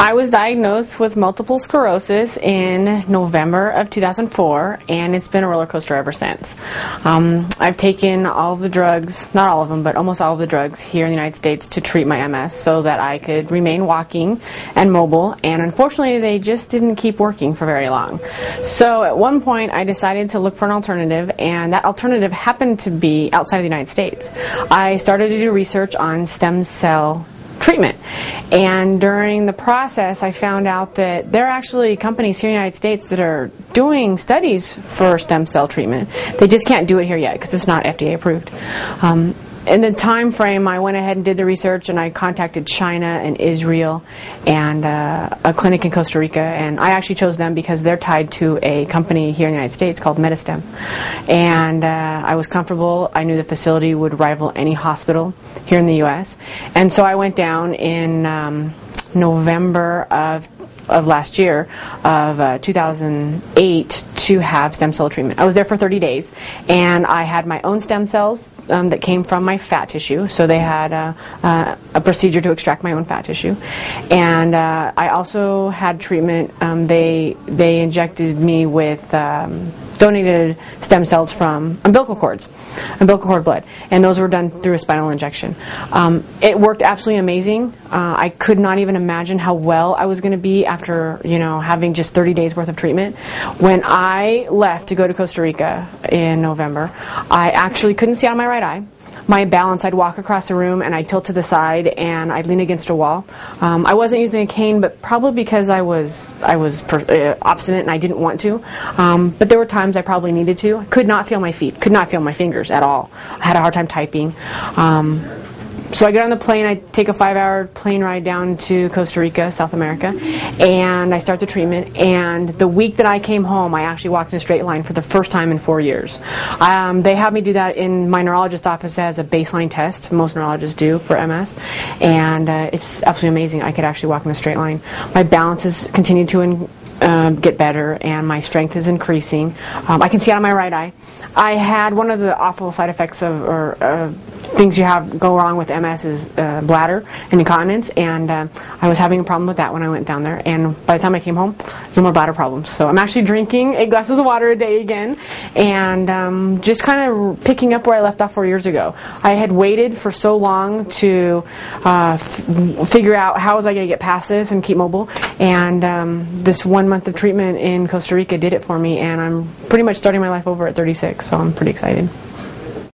I was diagnosed with multiple sclerosis in November of 2004, and it's been a roller coaster ever since. I've taken all of the drugs, not all of them, but almost all of the drugs here in the United States to treat my MS so that I could remain walking and mobile, and unfortunately they just didn't keep working for very long. So at one point I decided to look for an alternative, and that alternative happened to be outside of the United States. I started to do research on stem cell treatment, and during the process I found out that there are actually companies here in the United States that are doing studies for stem cell treatment. They just can't do it here yet because it's not FDA approved. In the time frame, I went ahead and did the research, and I contacted China and Israel and a clinic in Costa Rica, and I actually chose them because they're tied to a company here in the United States called Medistem. And I was comfortable. I knew the facility would rival any hospital here in the U.S. And so I went down in November of last year, of 2008, to have stem cell treatment. I was there for 30 days, and I had my own stem cells that came from my fat tissue, so they had a procedure to extract my own fat tissue. And I also had treatment. They injected me with donated stem cells from umbilical cord blood, and those were done through a spinal injection. It worked absolutely amazing. I could not even imagine how well I was going to be after having just 30 days worth of treatment. When I left to go to Costa Rica in November, I actually couldn't see out of my right eye. My balance, I'd walk across the room and I'd tilt to the side and I'd lean against a wall. I wasn't using a cane, but probably because I was obstinate and I didn't want to. But there were times I probably needed to. I could not feel my feet, could not feel my fingers at all. I had a hard time typing. So I get on the plane, I take a 5-hour plane ride down to Costa Rica, South America, and I start the treatment. And the week that I came home, I actually walked in a straight line for the first time in 4 years. They have me do that in my neurologist office as a baseline test. Most neurologists do for MS. And it's absolutely amazing. I could actually walk in a straight line. My balance has continued to get better, and my strength is increasing. I can see out of my right eye. I had one of the awful side effects of things you have go wrong with MS is bladder and incontinence, and I was having a problem with that when I went down there, and by the time I came home, no more bladder problems. So I'm actually drinking 8 glasses of water a day again, and just kind of picking up where I left off 4 years ago. I had waited for so long to figure out how was I going to get past this and keep mobile, and this 1 month of treatment in Costa Rica did it for me, and I'm pretty much starting my life over at 36, so I'm pretty excited.